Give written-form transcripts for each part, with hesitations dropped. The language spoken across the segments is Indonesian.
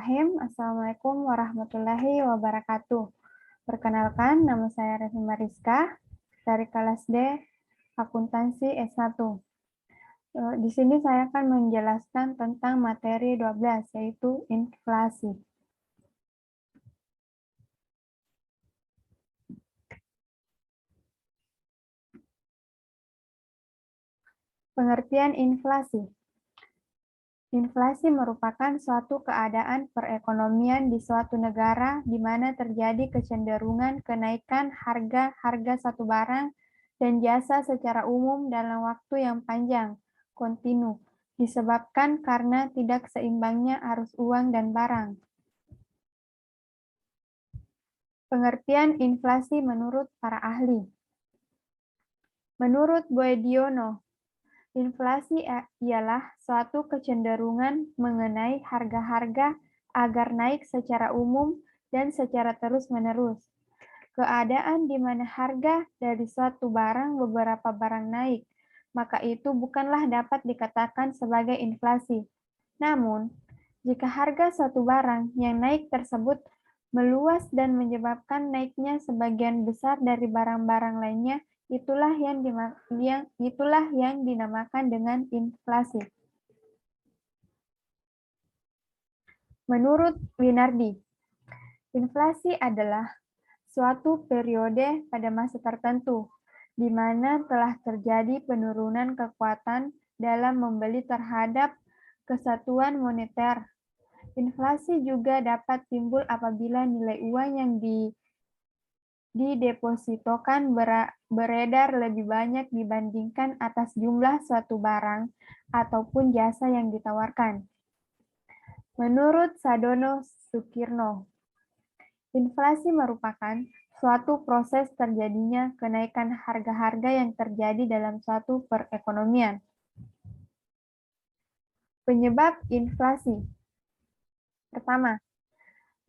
Bismillahirrahmanirrahim. Assalamualaikum warahmatullahi wabarakatuh. Perkenalkan, nama saya Revi Mariska dari kelas D Akuntansi S1. Di sini saya akan menjelaskan tentang materi 12, yaitu inflasi. Pengertian inflasi. Inflasi merupakan suatu keadaan perekonomian di suatu negara di mana terjadi kecenderungan kenaikan harga satu barang dan jasa secara umum dalam waktu yang panjang, kontinu, disebabkan karena tidak seimbangnya arus uang dan barang. Pengertian inflasi menurut para ahli. Menurut Boediono, inflasi ialah suatu kecenderungan mengenai harga-harga agar naik secara umum dan secara terus-menerus. Keadaan di mana harga dari suatu barang beberapa barang naik, maka itu bukanlah dapat dikatakan sebagai inflasi. Namun, jika harga suatu barang yang naik tersebut meluas dan menyebabkan naiknya sebagian besar dari barang-barang lainnya, itulah yang dinamakan dengan inflasi. Menurut Winardi, inflasi adalah suatu periode pada masa tertentu di mana telah terjadi penurunan kekuatan dalam membeli terhadap kesatuan moneter. Inflasi juga dapat timbul apabila nilai uang yang didepositokan beredar lebih banyak dibandingkan atas jumlah suatu barang ataupun jasa yang ditawarkan. Menurut Sadono Sukirno, inflasi merupakan suatu proses terjadinya kenaikan harga-harga yang terjadi dalam suatu perekonomian. Penyebab inflasi. Pertama,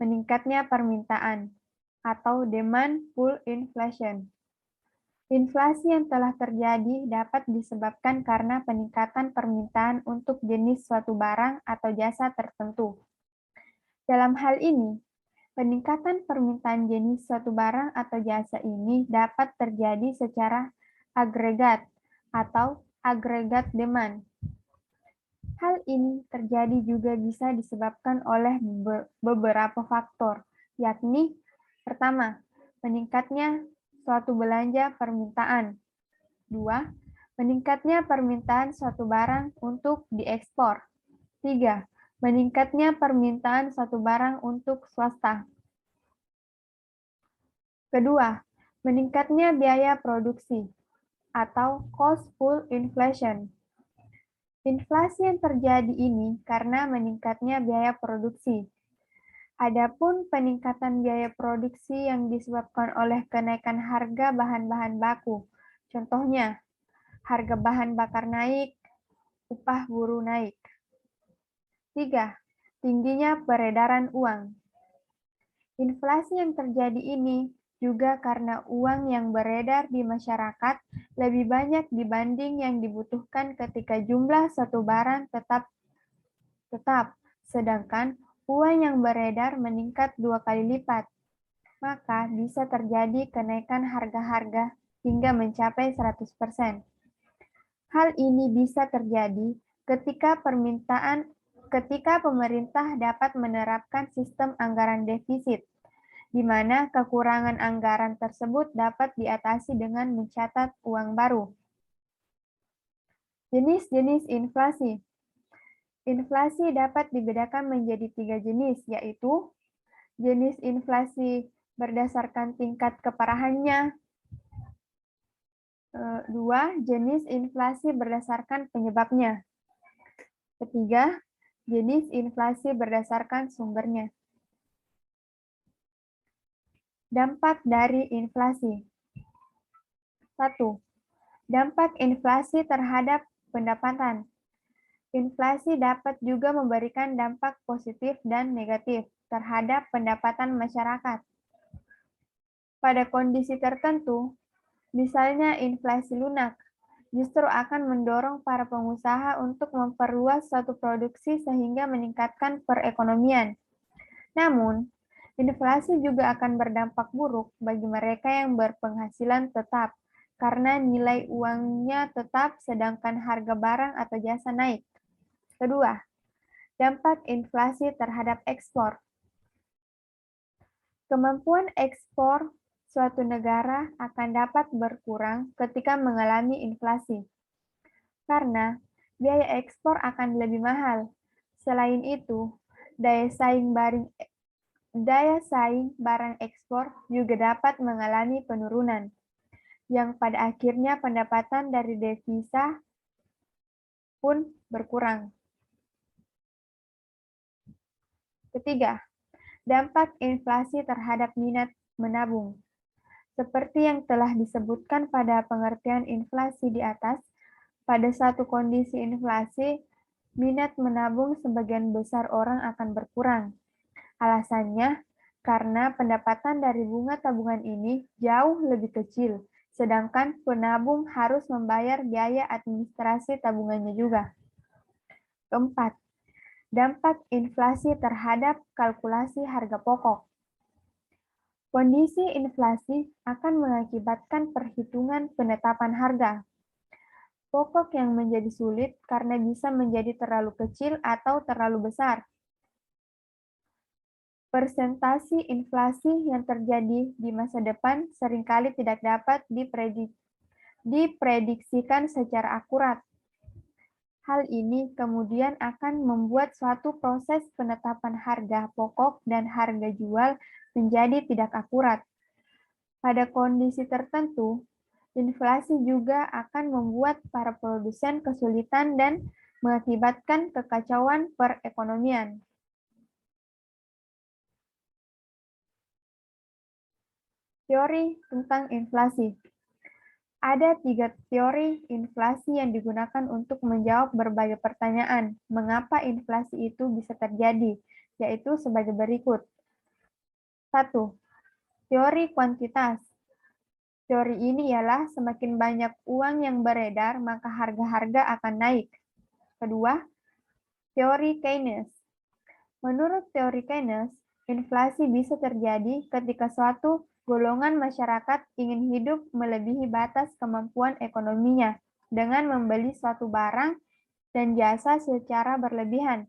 meningkatnya permintaan atau demand pull inflation. Inflasi yang telah terjadi dapat disebabkan karena peningkatan permintaan untuk jenis suatu barang atau jasa tertentu. Dalam hal ini, peningkatan permintaan jenis suatu barang atau jasa ini dapat terjadi secara agregat atau agregat demand. Hal ini terjadi juga bisa disebabkan oleh beberapa faktor, yakni pertama, meningkatnya suatu belanja permintaan. 2. Meningkatnya permintaan suatu barang untuk diekspor. 3. Meningkatnya permintaan suatu barang untuk swasta. Kedua, meningkatnya biaya produksi atau cost pull inflation. Inflasi yang terjadi ini karena meningkatnya biaya produksi. Adapun peningkatan biaya produksi yang disebabkan oleh kenaikan harga bahan-bahan baku. Contohnya, harga bahan bakar naik, upah buruh naik. 3. Tingginya peredaran uang. Inflasi yang terjadi ini juga karena uang yang beredar di masyarakat lebih banyak dibanding yang dibutuhkan ketika jumlah satu barang tetap, sedangkan uang yang beredar meningkat 2 kali lipat. Maka bisa terjadi kenaikan harga-harga hingga mencapai 100%. Hal ini bisa terjadi ketika pemerintah dapat menerapkan sistem anggaran defisit, di mana kekurangan anggaran tersebut dapat diatasi dengan mencatat uang baru. Jenis-jenis inflasi. Inflasi dapat dibedakan menjadi 3 jenis, yaitu jenis inflasi berdasarkan tingkat keparahannya. 2. Jenis inflasi berdasarkan penyebabnya. 3. Jenis inflasi berdasarkan sumbernya. Dampak dari inflasi. 1. Dampak inflasi terhadap pendapatan. Inflasi dapat juga memberikan dampak positif dan negatif terhadap pendapatan masyarakat. Pada kondisi tertentu, misalnya inflasi lunak, justru akan mendorong para pengusaha untuk memperluas suatu produksi sehingga meningkatkan perekonomian. Namun, inflasi juga akan berdampak buruk bagi mereka yang berpenghasilan tetap, karena nilai uangnya tetap sedangkan harga barang atau jasa naik. Kedua, dampak inflasi terhadap ekspor. Kemampuan ekspor suatu negara akan dapat berkurang ketika mengalami inflasi, karena biaya ekspor akan lebih mahal. Selain itu, daya saing barang ekspor juga dapat mengalami penurunan, yang pada akhirnya pendapatan dari devisa pun berkurang. Ketiga, dampak inflasi terhadap minat menabung. Seperti yang telah disebutkan pada pengertian inflasi di atas, pada satu kondisi inflasi, minat menabung sebagian besar orang akan berkurang. Alasannya, karena pendapatan dari bunga tabungan ini jauh lebih kecil, sedangkan penabung harus membayar biaya administrasi tabungannya juga. Keempat, dampak inflasi terhadap kalkulasi harga pokok. Kondisi inflasi akan mengakibatkan perhitungan penetapan harga pokok yang menjadi sulit karena bisa menjadi terlalu kecil atau terlalu besar. Persentase inflasi yang terjadi di masa depan seringkali tidak dapat diprediksikan secara akurat. Hal ini kemudian akan membuat suatu proses penetapan harga pokok dan harga jual menjadi tidak akurat. Pada kondisi tertentu, inflasi juga akan membuat para produsen kesulitan dan mengakibatkan kekacauan perekonomian. Teori tentang inflasi. Ada 3 teori inflasi yang digunakan untuk menjawab berbagai pertanyaan mengapa inflasi itu bisa terjadi, yaitu sebagai berikut. 1. Teori kuantitas. Teori ini ialah semakin banyak uang yang beredar, maka harga-harga akan naik. Kedua, teori Keynes. Menurut teori Keynes, inflasi bisa terjadi ketika suatu golongan masyarakat ingin hidup melebihi batas kemampuan ekonominya dengan membeli suatu barang dan jasa secara berlebihan.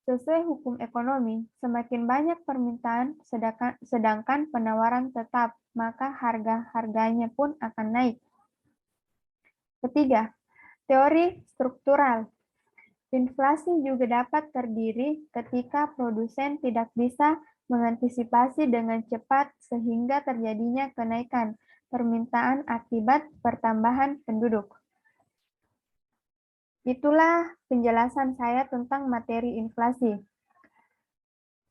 Sesuai hukum ekonomi, semakin banyak permintaan sedangkan penawaran tetap, maka harga-harganya pun akan naik. Ketiga, teori struktural. Inflasi juga dapat terdiri ketika produsen tidak bisa mengantisipasi dengan cepat sehingga terjadinya kenaikan permintaan akibat pertambahan penduduk. Itulah penjelasan saya tentang materi inflasi.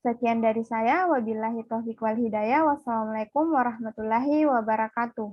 Sekian dari saya, wabillahi taufiq wal hidayah, wassalamualaikum warahmatullahi wabarakatuh.